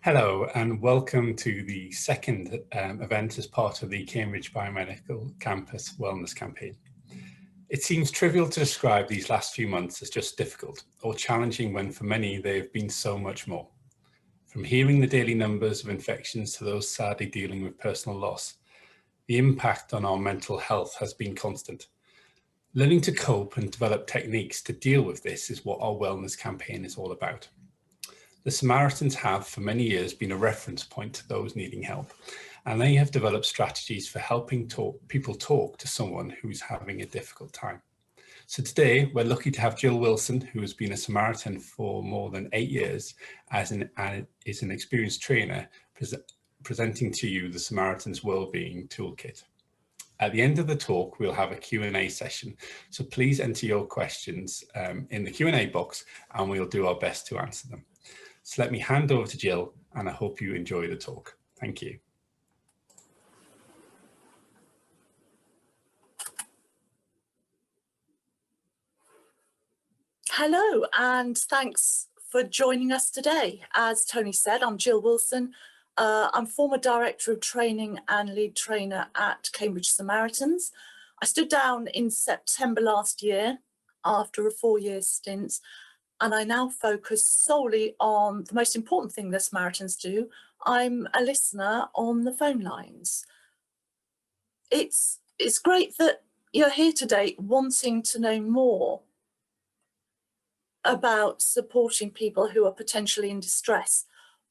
Hello and welcome to the second event as part of the Cambridge Biomedical Campus Wellness Campaign. It seems trivial to describe these last few months as just difficult or challenging when for many they have been so much more. From hearing the daily numbers of infections to those sadly dealing with personal loss, the impact on our mental health has been constant. Learning to cope and develop techniques to deal with this is what our wellness campaign is all about. The Samaritans have for many years been a reference point to those needing help, and they have developed strategies for helping people talk to someone who's having a difficult time. So today we're lucky to have Jill Wilson, who has been a Samaritan for more than 8 years and is an experienced trainer, presenting to you the Samaritans Wellbeing Toolkit. At the end of the talk, we'll have a Q&A session, so please enter your questions in the Q&A box and we'll do our best to answer them. So let me hand over to Jill, and I hope you enjoy the talk. Thank you. Hello, and thanks for joining us today. As Tony said, I'm Jill Wilson. I'm former Director of Training and Lead Trainer at Cambridge Samaritans. I stood down in September last year after a 4-year stint, and I now focus solely on the most important thing the Samaritans do. I'm a listener on the phone lines. It's great that you're here today wanting to know more about supporting people who are potentially in distress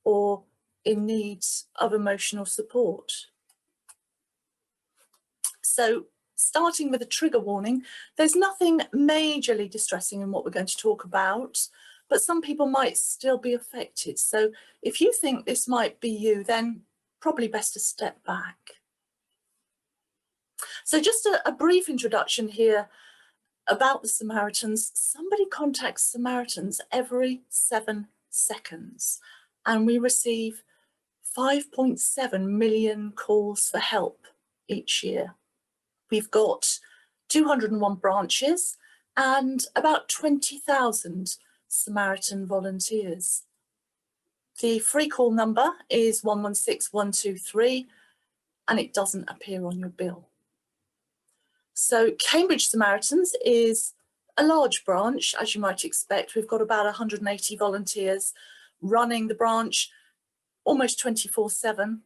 or in need of emotional support. So, starting with a trigger warning, there's nothing majorly distressing in what we're going to talk about, but some people might still be affected. So if you think this might be you, then probably best to step back. So just a brief introduction here about the Samaritans. Somebody contacts Samaritans every 7 seconds, and we receive 5.7 million calls for help each year. We've got 201 branches and about 20,000 Samaritan volunteers. The free call number is 116 123, and it doesn't appear on your bill. So Cambridge Samaritans is a large branch, as you might expect. We've got about 180 volunteers running the branch almost 24/7.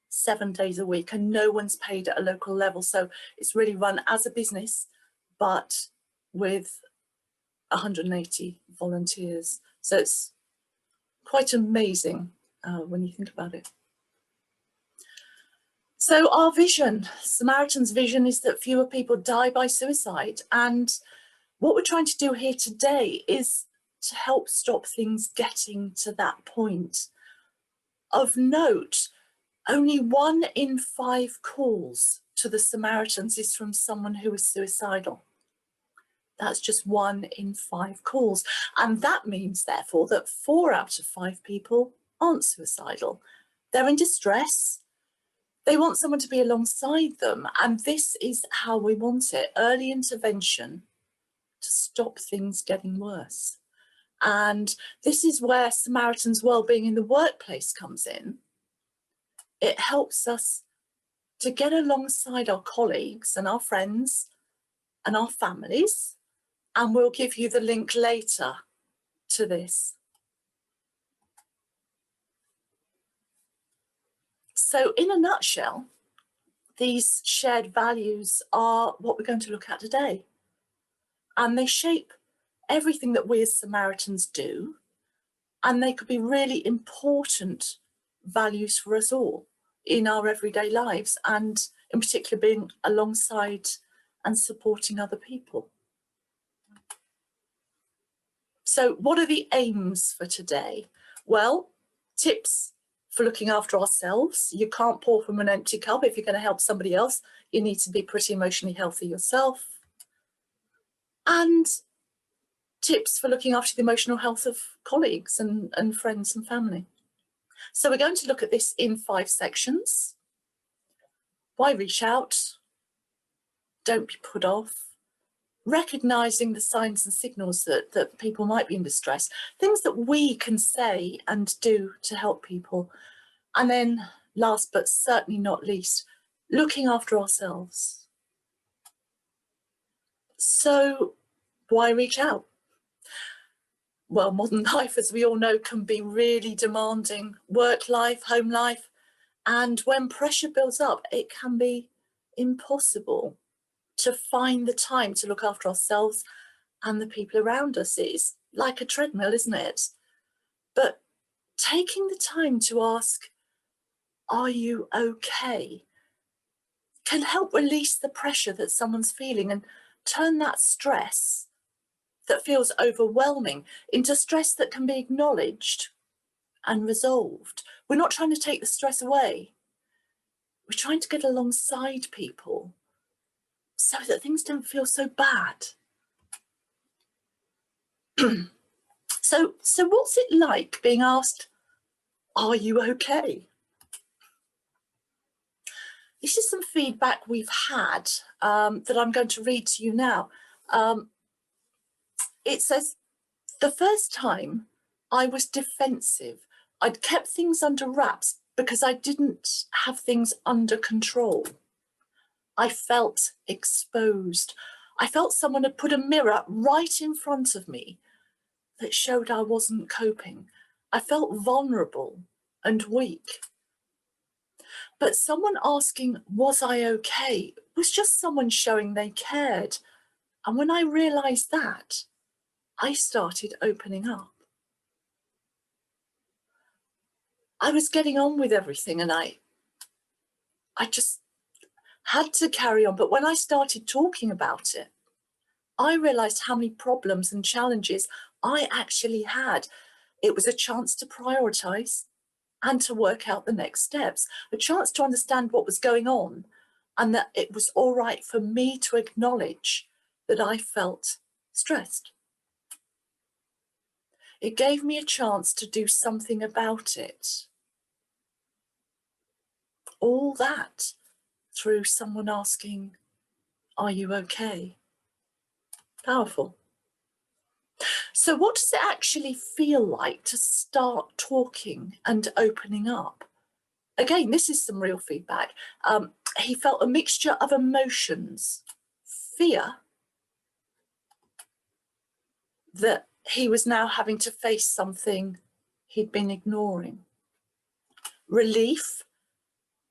7 days a week, and no one's paid at a local level. So it's really run as a business, but with 180 volunteers. So it's quite amazing when you think about it. So our vision, Samaritan's vision, is that fewer people die by suicide. And what we're trying to do here today is to help stop things getting to that point. Of note, only 1 in 5 calls to the Samaritans is from someone who is suicidal. That's just 1 in 5 calls. And that means, therefore, that 4 out of 5 people aren't suicidal. They're in distress. They want someone to be alongside them. And this is how we want it: early intervention to stop things getting worse. And this is where Samaritan's Wellbeing in the workplace comes in. It helps us to get alongside our colleagues and our friends and our families, and we'll give you the link later to this. So in a nutshell, these shared values are what we're going to look at today, and they shape everything that we as Samaritans do, and they could be really important values for us all in our everyday lives, and in particular being alongside and supporting other people. So what are the aims for today? Well, tips for looking after ourselves. You can't pour from an empty cup. If you're going to help somebody else, you need to be pretty emotionally healthy yourself. And tips for looking after the emotional health of colleagues and friends and family. So we're going to look at this in 5 sections. Why reach out? Don't be put off. recognizing the signs and signals that people might be in distress, things that we can say and do to help people. And then last but certainly not least, looking after ourselves. So why reach out? Well, modern life, as we all know, can be really demanding. Work life, home life. And when pressure builds up, it can be impossible to find the time to look after ourselves and the people around us. It's like a treadmill, isn't it? But taking the time to ask, are you okay, can help release the pressure that someone's feeling and turn that stress that feels overwhelming into stress that can be acknowledged and resolved. We're not trying to take the stress away. We're trying to get alongside people so that things don't feel so bad. So what's it like being asked, are you okay? This is some feedback we've had that I'm going to read to you now. It says, the first time I was defensive. I'd kept things under wraps because I didn't have things under control. I felt exposed. I felt someone had put a mirror right in front of me that showed I wasn't coping. I felt vulnerable and weak. But someone asking, was I okay, was just someone showing they cared. And when I realised that, I started opening up. I was getting on with everything and I just had to carry on. But when I started talking about it, I realised how many problems and challenges I actually had. It was a chance to prioritise and to work out the next steps, a chance to understand what was going on and that it was all right for me to acknowledge that I felt stressed. It gave me a chance to do something about it. All that through someone asking, are you okay? Powerful. So what does it actually feel like to start talking and opening up? Again, this is some real feedback. He felt a mixture of emotions, fear that he was now having to face something he'd been ignoring, relief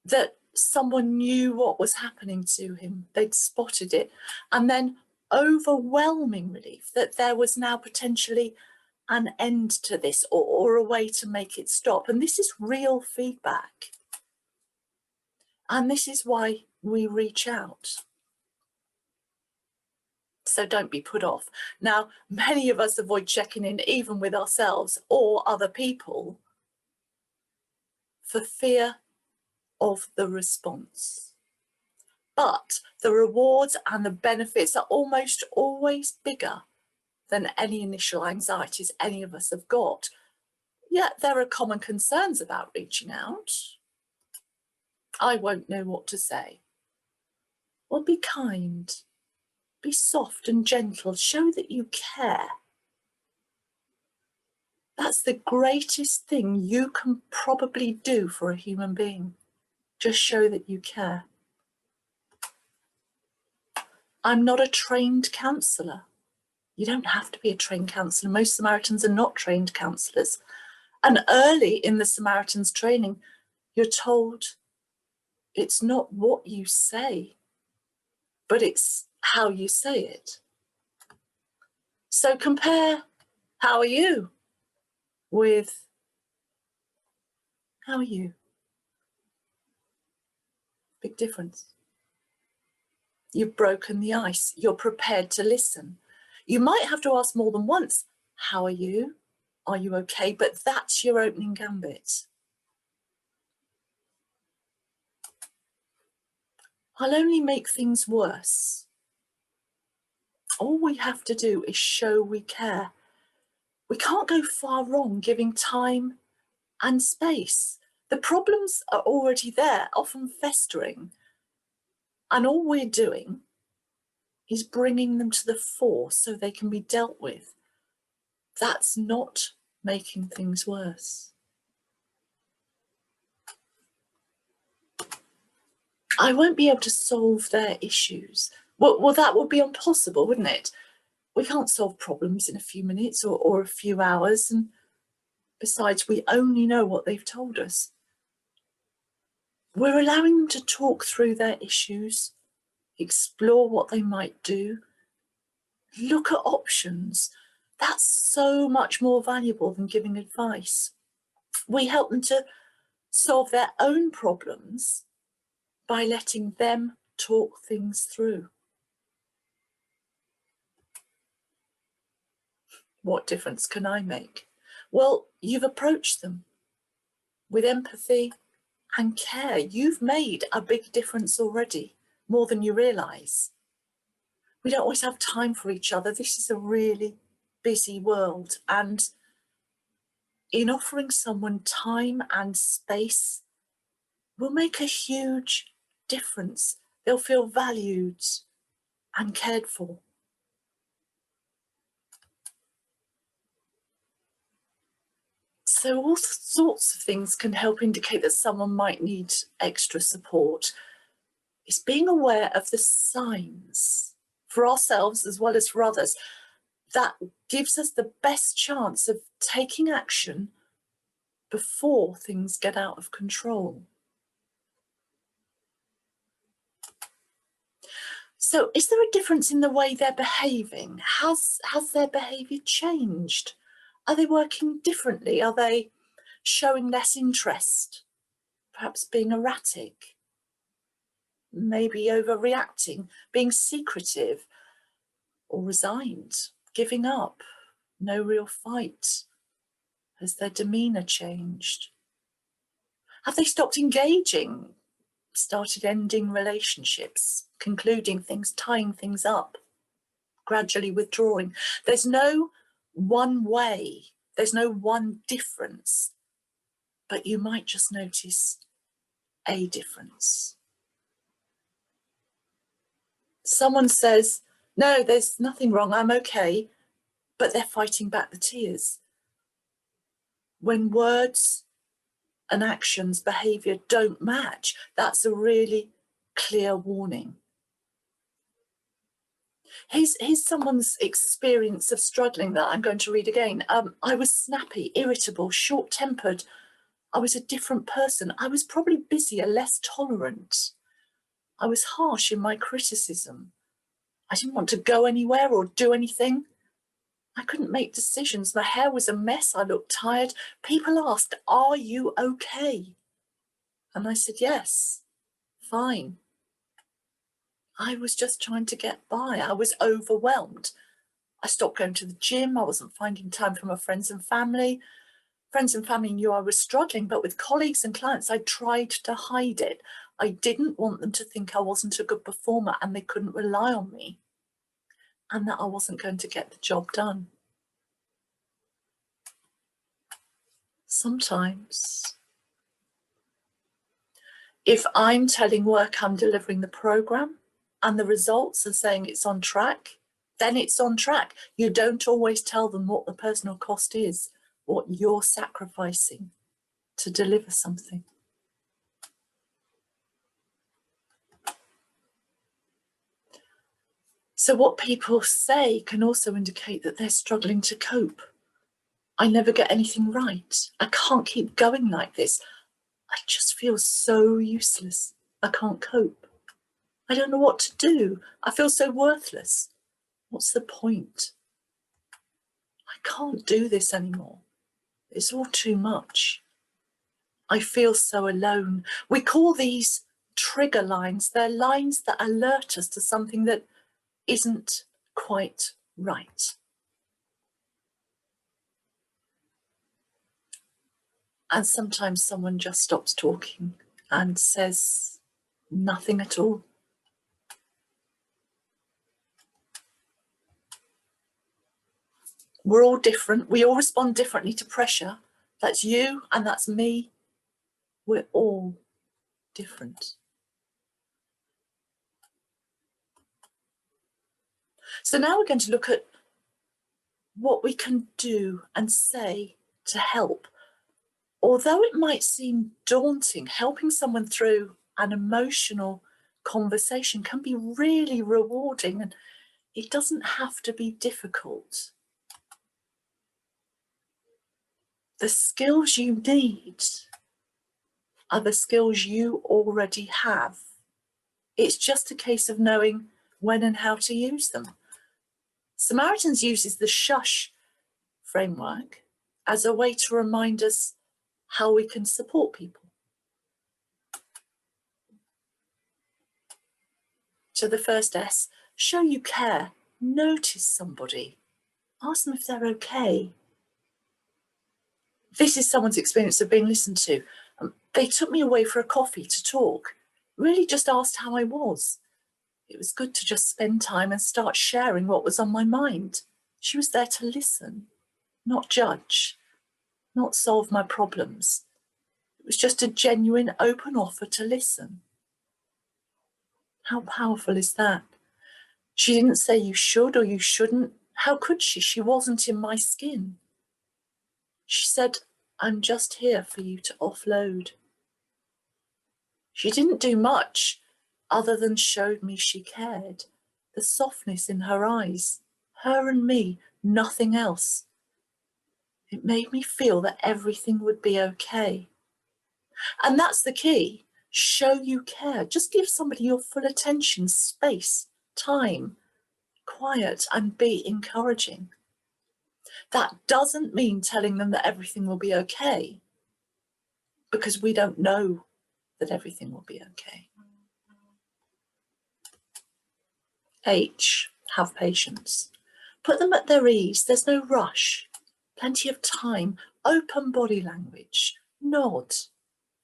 that someone knew what was happening to him, they'd spotted it, and then overwhelming relief that there was now potentially an end to this or a way to make it stop. And this is real feedback. And this is why we reach out. So don't be put off. Now, many of us avoid checking in even with ourselves or other people for fear of the response. But the rewards and the benefits are almost always bigger than any initial anxieties any of us have got. Yet there are common concerns about reaching out. I won't know what to say. Well, be kind, be soft and gentle, show that you care. That's the greatest thing you can probably do for a human being. Just show that you care. I'm not a trained counsellor. You don't have to be a trained counsellor. Most Samaritans are not trained counsellors. And early in the Samaritans training, you're told it's not what you say, but it's how you say it. So compare how are you with how are you? Big difference. You've broken the ice. You're prepared to listen. You might have to ask more than once, how are you? Are you okay? But that's your opening gambit. I'll only make things worse. All we have to do is show we care. We can't go far wrong giving time and space. The problems are already there, often festering. And all we're doing is bringing them to the fore so they can be dealt with. That's not making things worse. I won't be able to solve their issues. Well, that would be impossible, wouldn't it? We can't solve problems in a few minutes or a few hours. And besides, we only know what they've told us. We're allowing them to talk through their issues, explore what they might do, look at options. That's so much more valuable than giving advice. We help them to solve their own problems by letting them talk things through. What difference can I make? Well, you've approached them with empathy and care. You've made a big difference already, more than you realise. We don't always have time for each other. This is a really busy world. And in offering someone time and space will make a huge difference. They'll feel valued and cared for. So all sorts of things can help indicate that someone might need extra support. It's being aware of the signs for ourselves as well as for others that gives us the best chance of taking action before things get out of control. So is there a difference in the way they're behaving? Has their behaviour changed? Are they working differently? Are they showing less interest? Perhaps being erratic? Maybe overreacting, being secretive or resigned, giving up, no real fight? Has their demeanour changed? Have they stopped engaging, started ending relationships, concluding things, tying things up, gradually withdrawing? There's no one way, there's no one difference, but you might just notice a difference. Someone says, no, there's nothing wrong, I'm okay, but they're fighting back the tears. When words and actions, behaviour don't match, that's a really clear warning. Here's someone's experience of struggling that I'm going to read again. I was snappy, irritable, short-tempered. I was a different person. I was probably busier, less tolerant. I was harsh in my criticism. I didn't want to go anywhere or do anything. I couldn't make decisions. My hair was a mess. I looked tired. People asked, "Are you okay?" And I said, "Yes, fine." I was just trying to get by. I was overwhelmed. I stopped going to the gym. I wasn't finding time for my friends and family. Friends and family knew I was struggling, but with colleagues and clients, I tried to hide it. I didn't want them to think I wasn't a good performer and they couldn't rely on me, and that I wasn't going to get the job done. Sometimes, if I'm telling work I'm delivering the program and the results are saying it's on track, then it's on track. You don't always tell them what the personal cost is, what you're sacrificing to deliver something. So what people say can also indicate that they're struggling to cope. I never get anything right. I can't keep going like this. I just feel so useless. I can't cope. I don't know what to do. I feel so worthless. What's the point? I can't do this anymore. It's all too much. I feel so alone. We call these trigger lines. They're lines that alert us to something that isn't quite right. And sometimes someone just stops talking and says nothing at all. We're all different. We all respond differently to pressure. That's you and that's me. We're all different. So now we're going to look at what we can do and say to help. Although it might seem daunting, helping someone through an emotional conversation can be really rewarding, and it doesn't have to be difficult. The skills you need are the skills you already have. It's just a case of knowing when and how to use them. Samaritans uses the shush framework as a way to remind us how we can support people. So the first S, show you care. Notice somebody. Ask them if they're okay. This is someone's experience of being listened to. They took me away for a coffee to talk. Really just asked how I was. It was good to just spend time and start sharing what was on my mind. She was there to listen, not judge, not solve my problems. It was just a genuine, open offer to listen. How powerful is that? She didn't say you should or you shouldn't. How could she? She wasn't in my skin. She said, I'm just here for you to offload. She didn't do much other than showed me she cared. The softness in her eyes, her and me, nothing else. It made me feel that everything would be okay. And that's the key. Show you care. Just give somebody your full attention, space, time, quiet, and be encouraging. That doesn't mean telling them that everything will be okay, because we don't know that everything will be okay. H, have patience. Put them at their ease. There's no rush. Plenty of time. Open body language. Nod.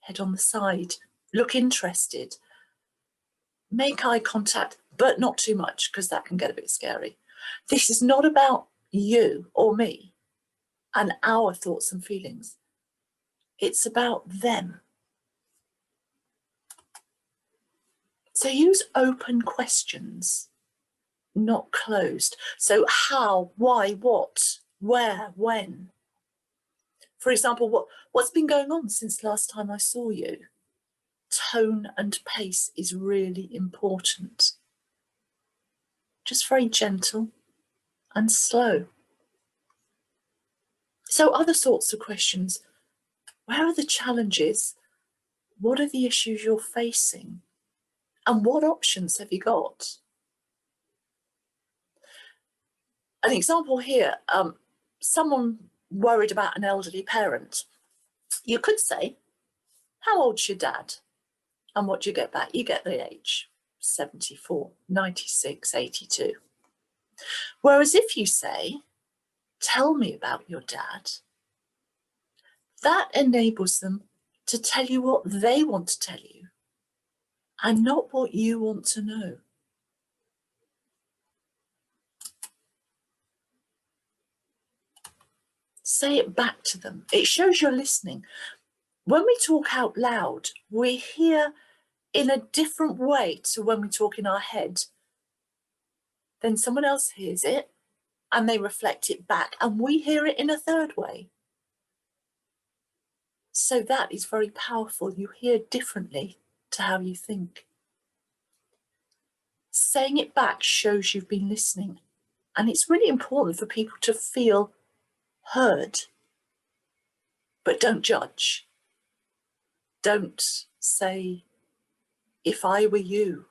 Head on the side. Look interested. Make eye contact, but not too much, because that can get a bit scary. This is not about you or me and our thoughts and feelings. It's about them. So use open questions, not closed. So how, why, what, where, when? For example, what's been going on since last time I saw you? Tone and pace is really important. Just very gentle and slow. So other sorts of questions. Where are the challenges? What are the issues you're facing? And what options have you got? An example here, someone worried about an elderly parent. You could say, how old's your dad? And what do you get back? You get the age, 74, 96, 82. Whereas if you say, tell me about your dad, that enables them to tell you what they want to tell you and not what you want to know. Say it back to them. It shows you're listening. When we talk out loud, we hear in a different way to when we talk in our head. Then someone else hears it and they reflect it back, and we hear it in a third way. So that is very powerful. You hear differently to how you think. Saying it back shows you've been listening, and it's really important for people to feel heard. But don't judge. Don't say, if I were you.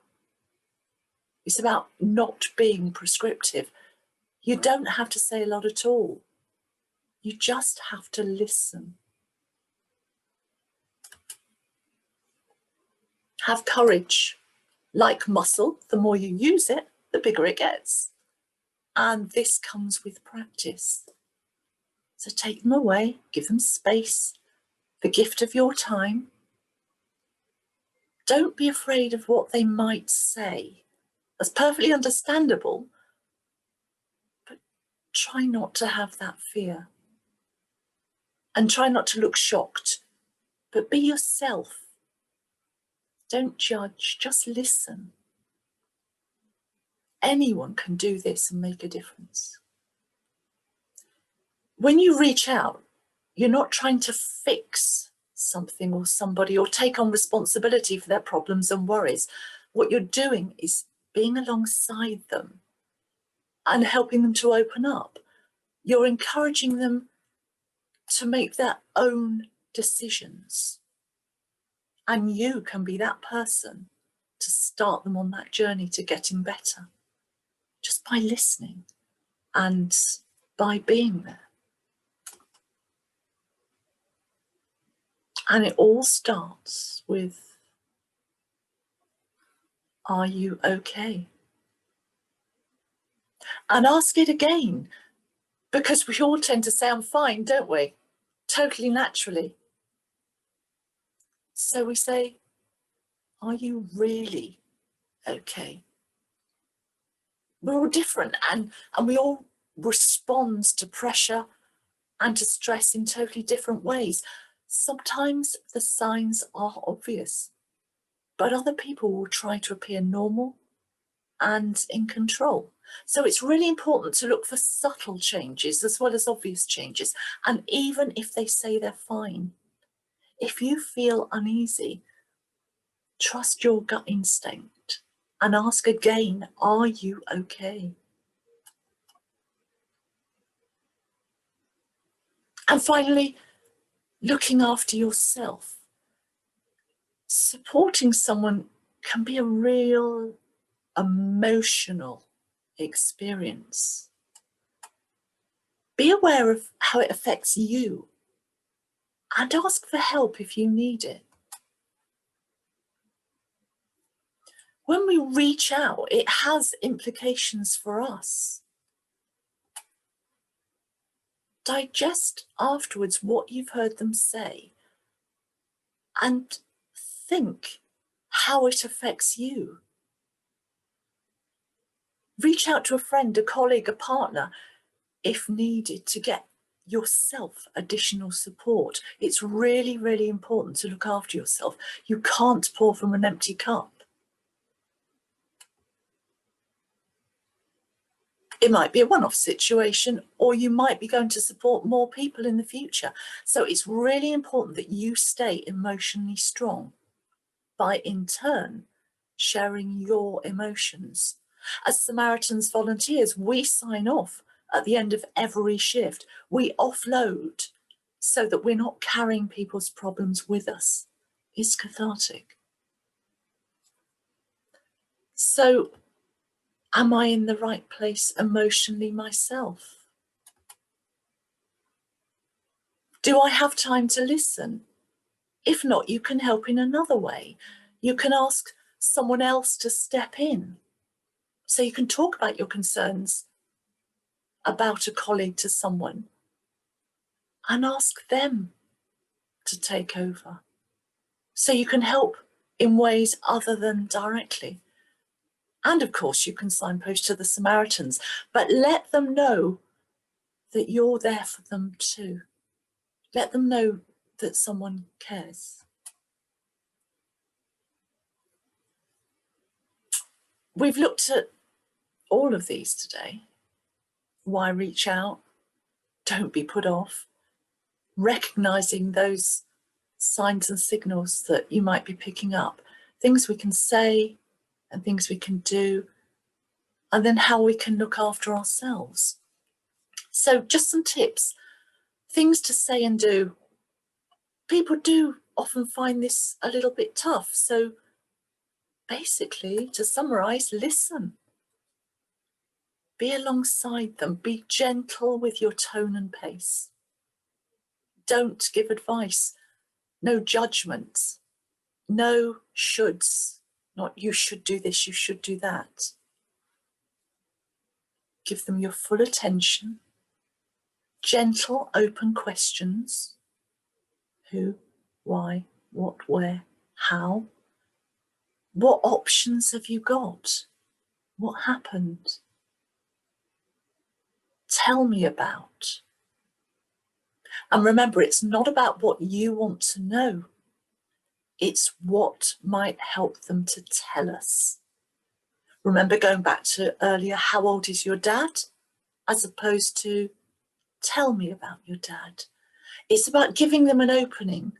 It's about not being prescriptive. You don't have to say a lot at all. You just have to listen. Have courage. Like muscle, the more you use it, the bigger it gets. And this comes with practice. So take them away, give them space, the gift of your time. Don't be afraid of what they might say. That's perfectly understandable, but try not to have that fear. And try not to look shocked, but be yourself. Don't judge, just listen. anyone can do this and make a difference. When you reach out, you're not trying to fix something or somebody or take on responsibility for their problems and worries. What you're doing is being alongside them and helping them to open up. You're encouraging them to make their own decisions. And you can be that person to start them on that journey to getting better, just by listening and by being there. And it all starts with, are you okay? And ask it again, because we all tend to say, I'm fine, don't we? Totally naturally. So we say, are you really okay? We're all different, and we all respond to pressure and to stress in totally different ways. Sometimes the signs are obvious, but other people will try to appear normal and in control. So it's really important to look for subtle changes as well as obvious changes. And even if they say they're fine, if you feel uneasy, trust your gut instinct and ask again, are you okay? And finally, looking after yourself. Supporting someone can be a real emotional experience. Be aware of how it affects you and ask for help if you need it. When we reach out, it has implications for us. Digest afterwards what you've heard them say and think how it affects you. Reach out to a friend, a colleague, a partner, if needed, to get yourself additional support. It's really, really important to look after yourself. You can't pour from an empty cup. It might be a one-off situation, or you might be going to support more people in the future. So it's really important that you stay emotionally strong by, in turn, sharing your emotions. As Samaritans volunteers, we sign off at the end of every shift. We offload so that we're not carrying people's problems with us. It's cathartic. So, am I in the right place emotionally myself? Do I have time to listen? If not, you can help in another way. You can ask someone else to step in. So you can talk about your concerns about a colleague to someone and ask them to take over. So you can help in ways other than directly. And of course, you can signpost to the Samaritans, but let them know that you're there for them too. Let them know that someone cares. We've looked at all of these today. Why reach out? Don't be put off. Recognizing those signs and signals that you might be picking up. Things we can say and things we can do. And then how we can look after ourselves. So just some tips. Things to say and do. People do often find this a little bit tough. So basically, to summarize, listen. Be alongside them. Be gentle with your tone and pace. Don't give advice. No judgments. No shoulds. Not you should do this, you should do that. Give them your full attention. Gentle, open questions. Who, why, what, where, how? What options have you got? What happened? Tell me about. And remember, it's not about what you want to know. It's what might help them to tell us. Remember going back to earlier, how old is your dad? As opposed to, tell me about your dad. It's about giving them an opening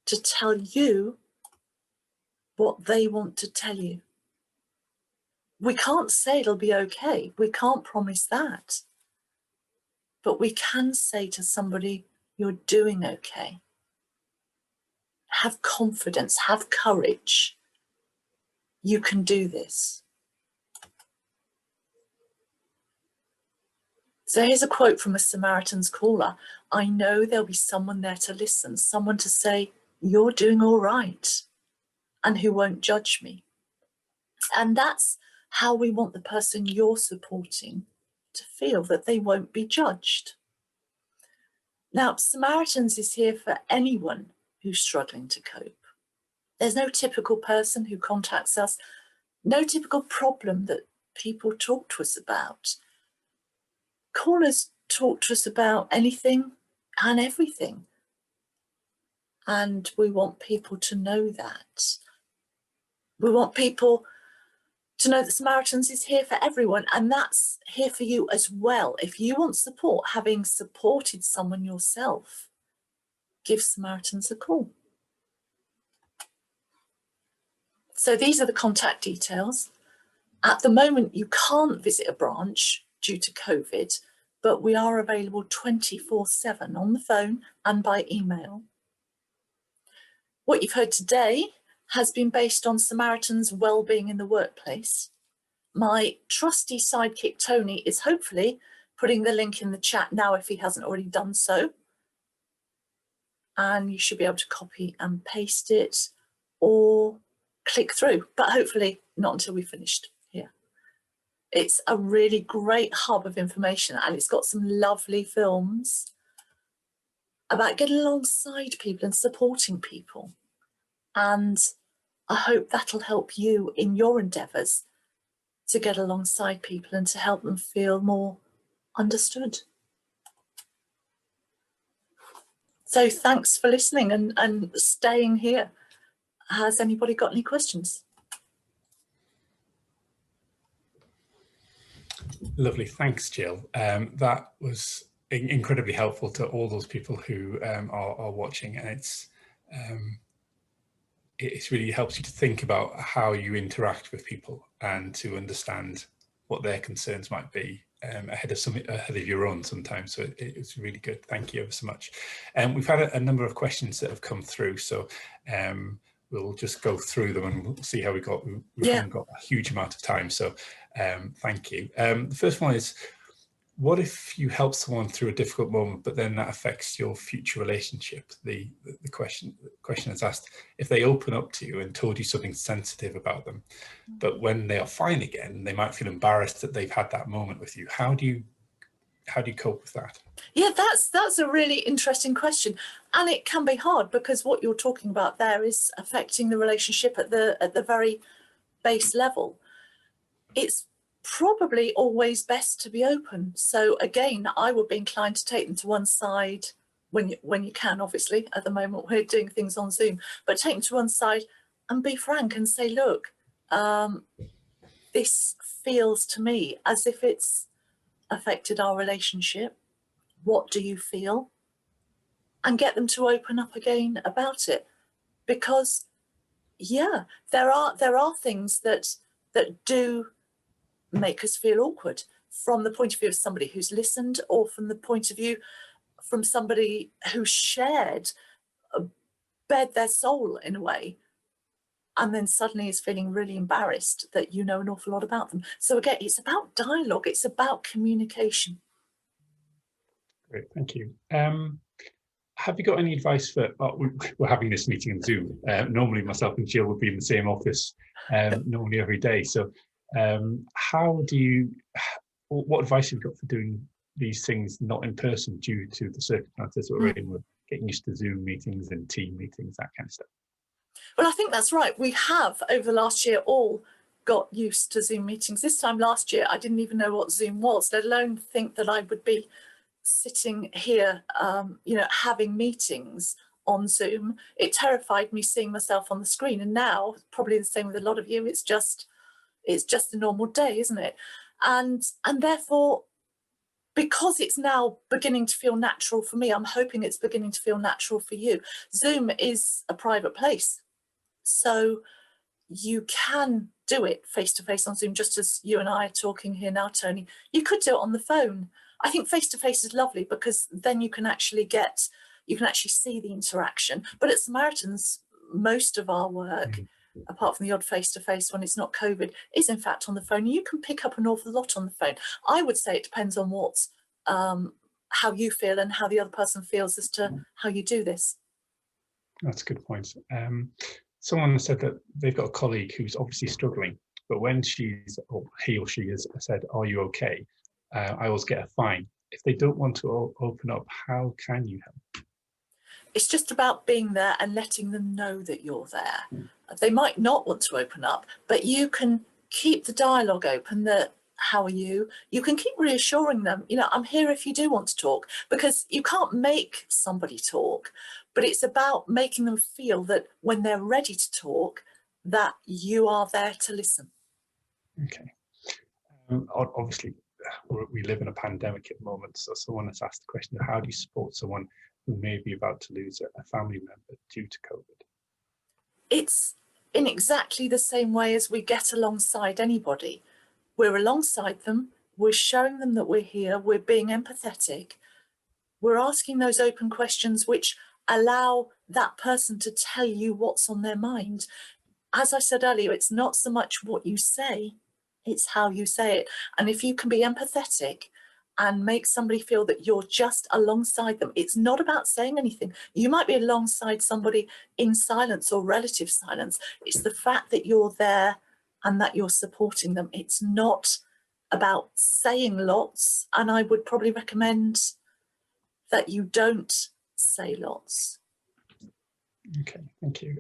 to tell you what they want to tell you. We can't say it'll be okay. We can't promise that. But we can say to somebody, you're doing okay. Have confidence, have courage. You can do this. So here's a quote from a Samaritans caller. I know there'll be someone there to listen, someone to say, you're doing all right, and who won't judge me. And that's how we want the person you're supporting to feel, that they won't be judged. Now, Samaritans is here for anyone who's struggling to cope. There's no typical person who contacts us, no typical problem that people talk to us about. Callers talk to us about anything and everything. And we want people to know that. We want people to know that Samaritans is here for everyone, and that's here for you as well. If you want support, having supported someone yourself, give Samaritans a call. So these are the contact details. At the moment, you can't visit a branch due to COVID, but we are available 24/7 on the phone and by email. What you've heard today has been based on Samaritans' wellbeing in the workplace. My trusty sidekick, Tony, is hopefully putting the link in the chat now if he hasn't already done so. And you should be able to copy and paste it or click through, but hopefully not until we've finished here. It's a really great hub of information, and it's got some lovely films about getting alongside people and supporting people. And I hope that'll help you in your endeavours to get alongside people and to help them feel more understood. So thanks for listening and staying here. Has anybody got any questions? Lovely, thanks, Jill. That was incredibly helpful to all those people who are watching, and it really helps you to think about how you interact with people and to understand what their concerns might be ahead of your own sometimes. So it's really good. Thank you ever so much. We've had a number of questions that have come through, so we'll just go through them and we'll see how we got. We haven't got a huge amount of time, so thank you. The first one is, what if you help someone through a difficult moment, but then that affects your future relationship? The question is asked, if they open up to you and told you something sensitive about them, but when they are fine again, they might feel embarrassed that they've had that moment with you. How do you cope with that? Yeah, that's a really interesting question, and it can be hard because what you're talking about there is affecting the relationship at the very base level. It's probably always best to be open. So again, I would be inclined to take them to one side when you can. Obviously, at the moment we're doing things on Zoom, but take them to one side and be frank and say, look, this feels to me as if it's affected our relationship. What do you feel? And get them to open up again about it, because yeah, there are things that do make us feel awkward from the point of view of somebody who's listened, or from the point of view from somebody who shared, bared their soul in a way, and then suddenly is feeling really embarrassed that you know an awful lot about them. So again, it's about dialogue, it's about communication. Great, thank you. Have you got any advice for, we're having this meeting on Zoom. Normally myself and Jill would be in the same office normally every day. So what advice have you got for doing these things not in person due to the circumstances that we're in? We're getting used to Zoom meetings and team meetings, that kind of stuff. Well, I think that's right. We have, over the last year, all got used to Zoom meetings. This time last year, I didn't even know what Zoom was, let alone think that I would be sitting here, having meetings on Zoom. It terrified me seeing myself on the screen. And now, probably the same with a lot of you, it's just It's just a normal day, isn't it? And therefore, because it's now beginning to feel natural for me, I'm hoping it's beginning to feel natural for you. Zoom is a private place. So you can do it face-to-face on Zoom, just as you and I are talking here now, Tony. You could do it on the phone. I think face-to-face is lovely because then you can actually see the interaction. But at Samaritans, most of our work, apart from the odd face-to-face when it's not COVID, is in fact on the phone. You can pick up an awful lot on the phone. I would say it depends on how you feel and how the other person feels as to how you do this. That's a good point. Someone said that they've got a colleague who's obviously struggling, but when he or she has said, "Are you okay?" I always get a fine. If they don't want to open up, how can you help? It's just about being there and letting them know that you're there. They might not want to open up, but you can keep the dialogue open, that how are you? You can keep reassuring them, I'm here if you do want to talk, because you can't make somebody talk, but it's about making them feel that when they're ready to talk, that you are there to listen. Okay. Obviously, we live in a pandemic at the moment, so someone has asked the question of how do you support someone who may be about to lose a family member due to COVID? It's in exactly the same way as we get alongside anybody. We're alongside them, we're showing them that we're here, we're being empathetic, we're asking those open questions which allow that person to tell you what's on their mind. As I said earlier, it's not so much what you say, it's how you say it. And if you can be empathetic and make somebody feel that you're just alongside them, it's not about saying anything. You might be alongside somebody in silence or relative silence. It's the fact that you're there and that you're supporting them. It's not about saying lots. And I would probably recommend that you don't say lots. Okay, thank you.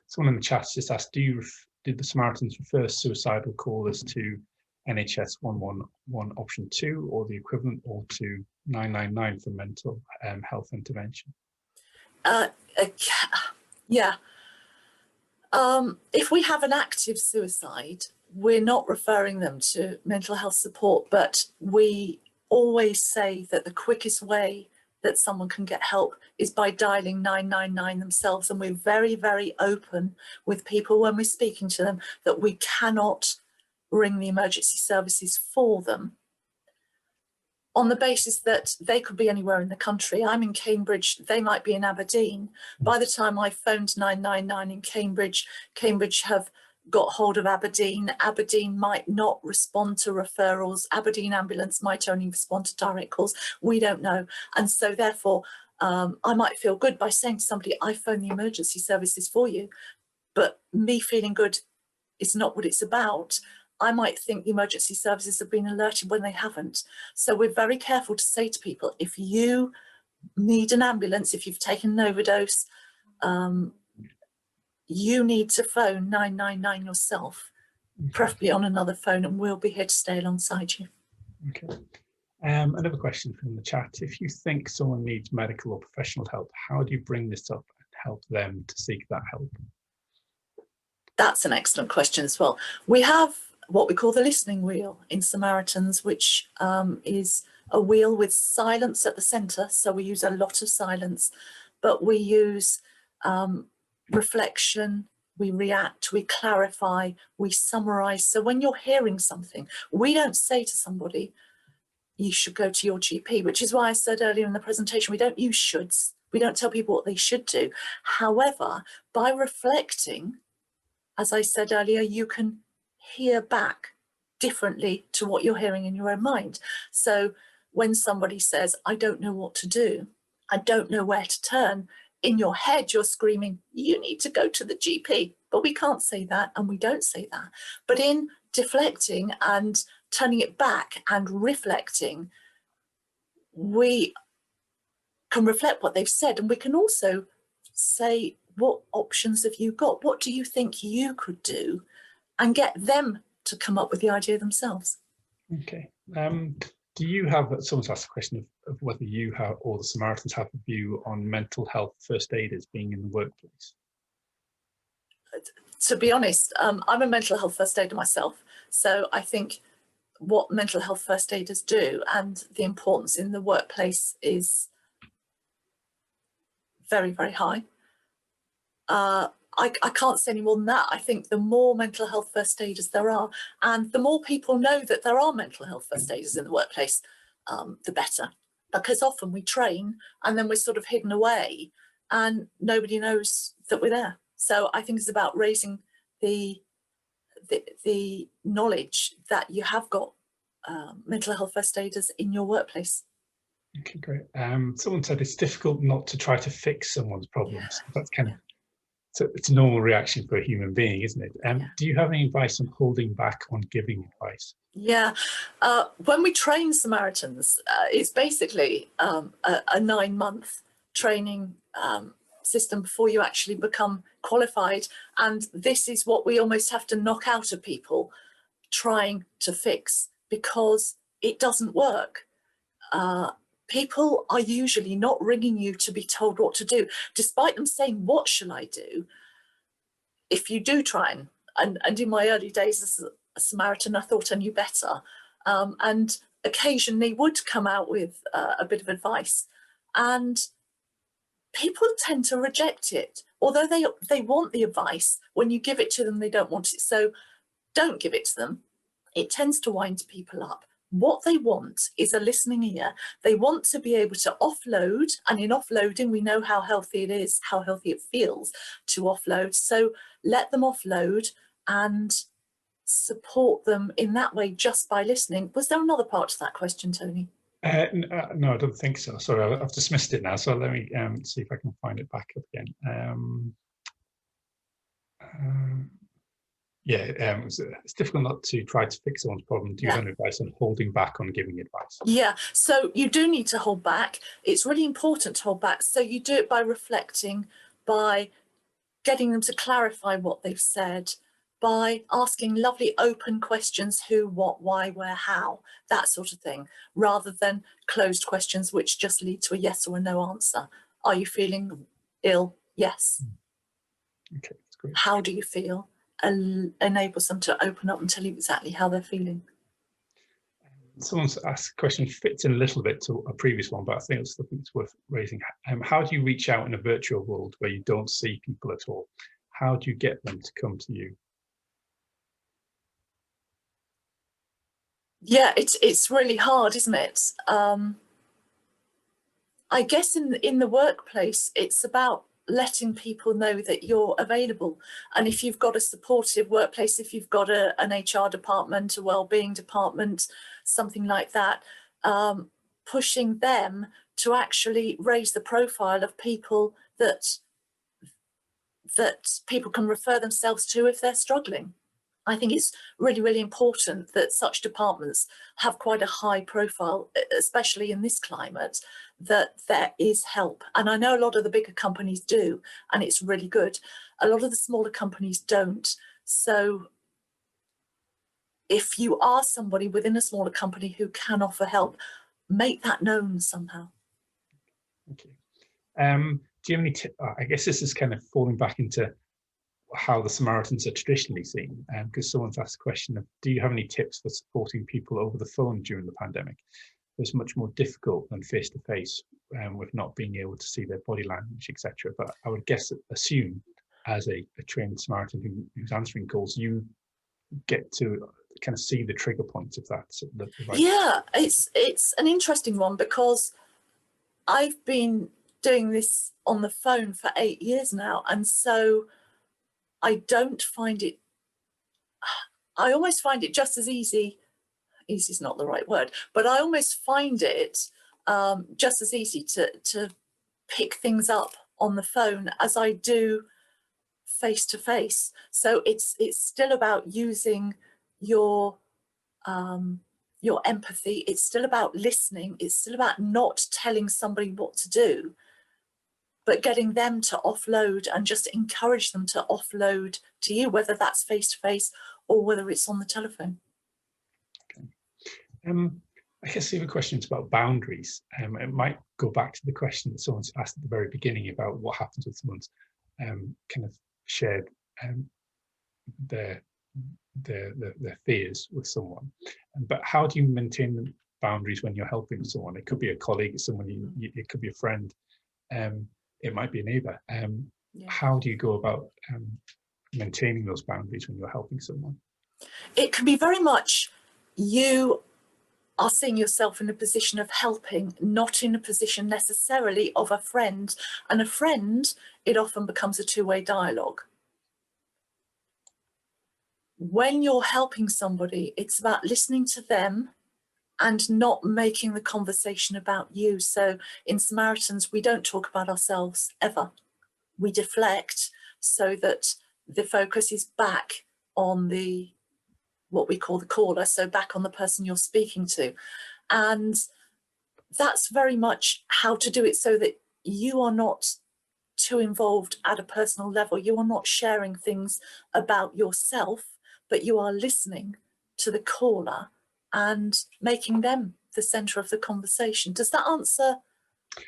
Someone in the chat just asked, did the Samaritans refer suicidal callers to NHS 111 option 2 or the equivalent, or to 999 for mental health intervention? Yeah. If we have an active suicide, we're not referring them to mental health support, but we always say that the quickest way that someone can get help is by dialing 999 themselves. And we're very, very open with people when we're speaking to them that we cannot ring the emergency services for them, on the basis that they could be anywhere in the country. I'm in Cambridge, they might be in Aberdeen. By the time I phoned 999 in Cambridge, Cambridge have got hold of Aberdeen. Aberdeen might not respond to referrals. Aberdeen ambulance might only respond to direct calls. We don't know. And so therefore, I might feel good by saying to somebody, I phone the emergency services for you. But me feeling good is not what it's about. I might think the emergency services have been alerted when they haven't. So we're very careful to say to people, if you need an ambulance, if you've taken an overdose, you need to phone 999 yourself, preferably on another phone, and we'll be here to stay alongside you. Okay. Another question from the chat. If you think someone needs medical or professional help, how do you bring this up and help them to seek that help? That's an excellent question as well. We have what we call the listening wheel in Samaritans, which is a wheel with silence at the centre. So we use a lot of silence, but we use reflection, we react, we clarify, we summarise. So when you're hearing something, we don't say to somebody, you should go to your GP, which is why I said earlier in the presentation, we don't use shoulds. We don't tell people what they should do. However, by reflecting, as I said earlier, you can hear back differently to what you're hearing in your own mind. So when somebody says, I don't know what to do, I don't know where to turn, in your head, you're screaming, you need to go to the GP. But we can't say that, and we don't say that. But in deflecting and turning it back and reflecting, we can reflect what they've said, and we can also say, what options have you got? What do you think you could do? And get them to come up with the idea themselves. Okay. Do you have, someone's asked a question of whether you have, or the Samaritans have a view on mental health first aiders being in the workplace? To be honest, I'm a mental health first aider myself. So I think what mental health first aiders do and the importance in the workplace is very, very high. I can't say any more than that. I think the more mental health first aiders there are, and the more people know that there are mental health first aiders in the workplace, the better. Because often we train and then we're sort of hidden away and nobody knows that we're there. So I think it's about raising the knowledge that you have got mental health first aiders in your workplace. Okay, great. Someone said it's difficult not to try to fix someone's problems. Yeah. That's kind of, so it's a normal reaction for a human being, isn't it? Do you have any advice on holding back on giving advice? Yeah, when we train Samaritans, it's basically a 9-month training system before you actually become qualified. And this is what we almost have to knock out of people trying to fix, because it doesn't work. People are usually not ringing you to be told what to do, despite them saying, what shall I do? If you do try and in my early days as a Samaritan, I thought I knew better. And occasionally would come out with a bit of advice. And people tend to reject it. Although they want the advice, when you give it to them, they don't want it. So don't give it to them. It tends to wind people up. What they want is a listening ear. They want to be able to offload, and in offloading, we know how healthy it is, how healthy it feels to offload. So let them offload and support them in that way just by listening. Was there another part to that question, Tony? No, I don't think so. Sorry, I've dismissed it now. So let me see if I can find it back up again. It's difficult not to try to fix someone's problem. Do you have any advice on holding back on giving advice? Yeah, so you do need to hold back. It's really important to hold back. So you do it by reflecting, by getting them to clarify what they've said, by asking lovely open questions: who, what, why, where, how, that sort of thing, rather than closed questions which just lead to a yes or a no answer. Are you feeling ill? Yes. Okay, that's great. How do you feel? Enables them to open up and tell you exactly how they're feeling. Someone's asked a question, fits in a little bit to a previous one, but I think it's worth raising. How do you reach out in a virtual world where you don't see people at all? How do you get them to come to you? Yeah, it's really hard, isn't it? I guess in the workplace, it's about letting people know that you're available. And if you've got a supportive workplace, if you've got an HR department, a wellbeing department, something like that, pushing them to actually raise the profile of people that people can refer themselves to if they're struggling. I think it's really, really important that such departments have quite a high profile, especially in this climate, that there is help. And I know a lot of the bigger companies do, and it's really good. A lot of the smaller companies don't. So if you are somebody within a smaller company who can offer help, make that known somehow. Okay. Do you have any I guess this is kind of falling back into how the Samaritans are traditionally seen, because someone's asked a question of, do you have any tips for supporting people over the phone during the pandemic? It's much more difficult than face-to-face with not being able to see their body language, etc. But I would assume as a trained Samaritan who's answering calls, you get to kind of see the trigger points of that. So yeah, it's an interesting one, because I've been doing this on the phone for 8 years now, and so I don't find it, I almost find it just as easy is not the right word, but I almost find it just as easy to pick things up on the phone as I do face to face. So it's still about using your empathy. It's still about listening. It's still about not telling somebody what to do, but getting them to offload and just encourage them to offload to you, whether that's face to face or whether it's on the telephone. Okay. I guess the other question is about boundaries. It might go back to the question that someone's asked at the very beginning about what happens with someone's kind of shared their their fears with someone. But how do you maintain boundaries when you're helping someone? It could be a colleague, someone it could be a friend, it might be a neighbour. How do you go about maintaining those boundaries when you're helping someone? It can be very much you are seeing yourself in a position of helping, not in a position necessarily of a friend. And a friend, it often becomes a two-way dialogue. When you're helping somebody, it's about listening to them and not making the conversation about you. So in Samaritans, we don't talk about ourselves ever. We deflect so that the focus is back on what we call the caller, so back on the person you're speaking to. And that's very much how to do it, so that you are not too involved at a personal level. You are not sharing things about yourself, but you are listening to the caller and making them the center of the conversation. Does that answer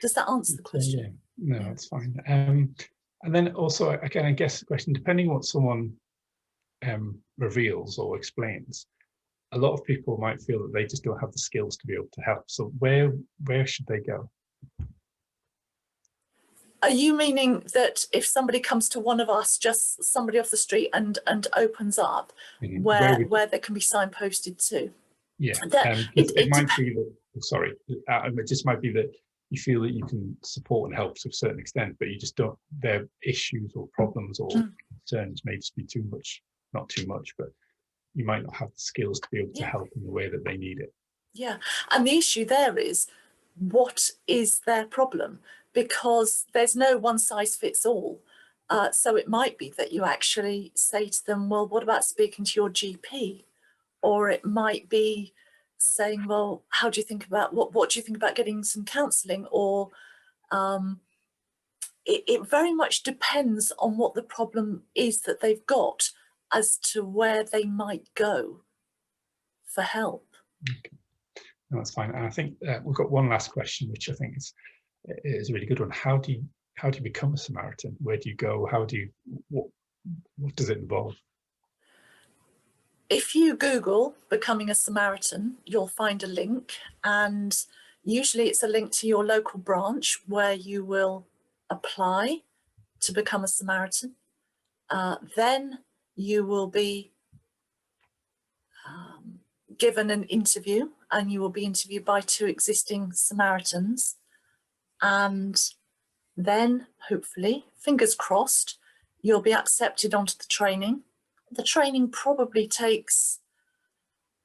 the question? Yeah. No, that's fine. And then also, again, I guess the question, depending on what someone reveals or explains, a lot of people might feel that they just don't have the skills to be able to help. So where should they go? Are you meaning that if somebody comes to one of us, just somebody off the street, and opens up, where they can be signposted to? Yeah, it might be that, sorry, it just might be that you feel that you can support and help to a certain extent, but you just don't, their issues or problems or concerns may just be too much, not too much, but you might not have the skills to be able to help in the way that they need it. Yeah, and the issue there is, what is their problem? Because there's no one size fits all. So it might be that you actually say to them, well, what about speaking to your GP? Or it might be saying, well, how do you think about, what do you think about getting some counselling? Or it very much depends on what the problem is that they've got as to where they might go for help. Okay. No, that's fine. And I think we've got one last question, which I think is a really good one. How do you become a Samaritan? Where do you go? What does it involve? If you Google becoming a Samaritan, you'll find a link, and usually it's a link to your local branch where you will apply to become a Samaritan. Then you will be given an interview, and you will be interviewed by 2 existing Samaritans. And then hopefully, fingers crossed, you'll be accepted onto the training. The training probably takes,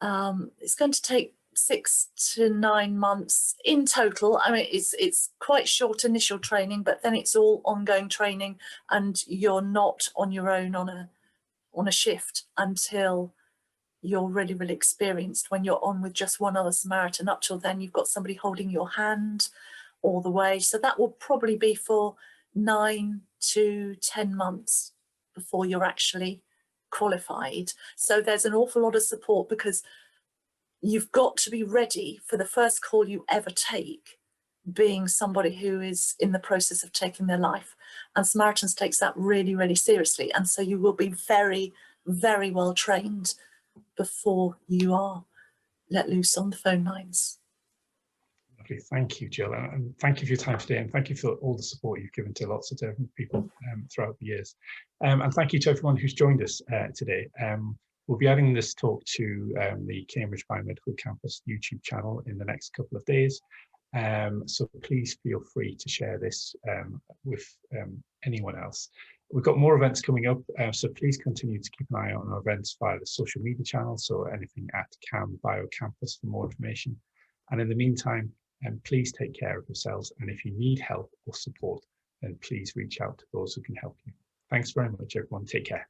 it's going to take 6 to 9 months in total. I mean, it's quite short initial training, but then it's all ongoing training, and you're not on your own on a shift until you're really, really experienced, when you're on with just one other Samaritan. Up till then, you've got somebody holding your hand all the way. So that will probably be for 9 to 10 months before you're actually qualified. So there's an awful lot of support, because you've got to be ready for the first call you ever take, being somebody who is in the process of taking their life. And Samaritans takes that really, really seriously. And so you will be very, very well trained before you are let loose on the phone lines. Lovely. Thank you, Jill, and thank you for your time today, and thank you for all the support you've given to lots of different people throughout the years. And thank you to everyone who's joined us today. We'll be adding this talk to the Cambridge Biomedical Campus YouTube channel in the next couple of days. So please feel free to share this with anyone else. We've got more events coming up, so please continue to keep an eye on our events via the social media channels, so anything at Cam Biocampus for more information. And in the meantime, please take care of yourselves, and if you need help or support, then please reach out to those who can help you. Thanks very much, everyone. Take care.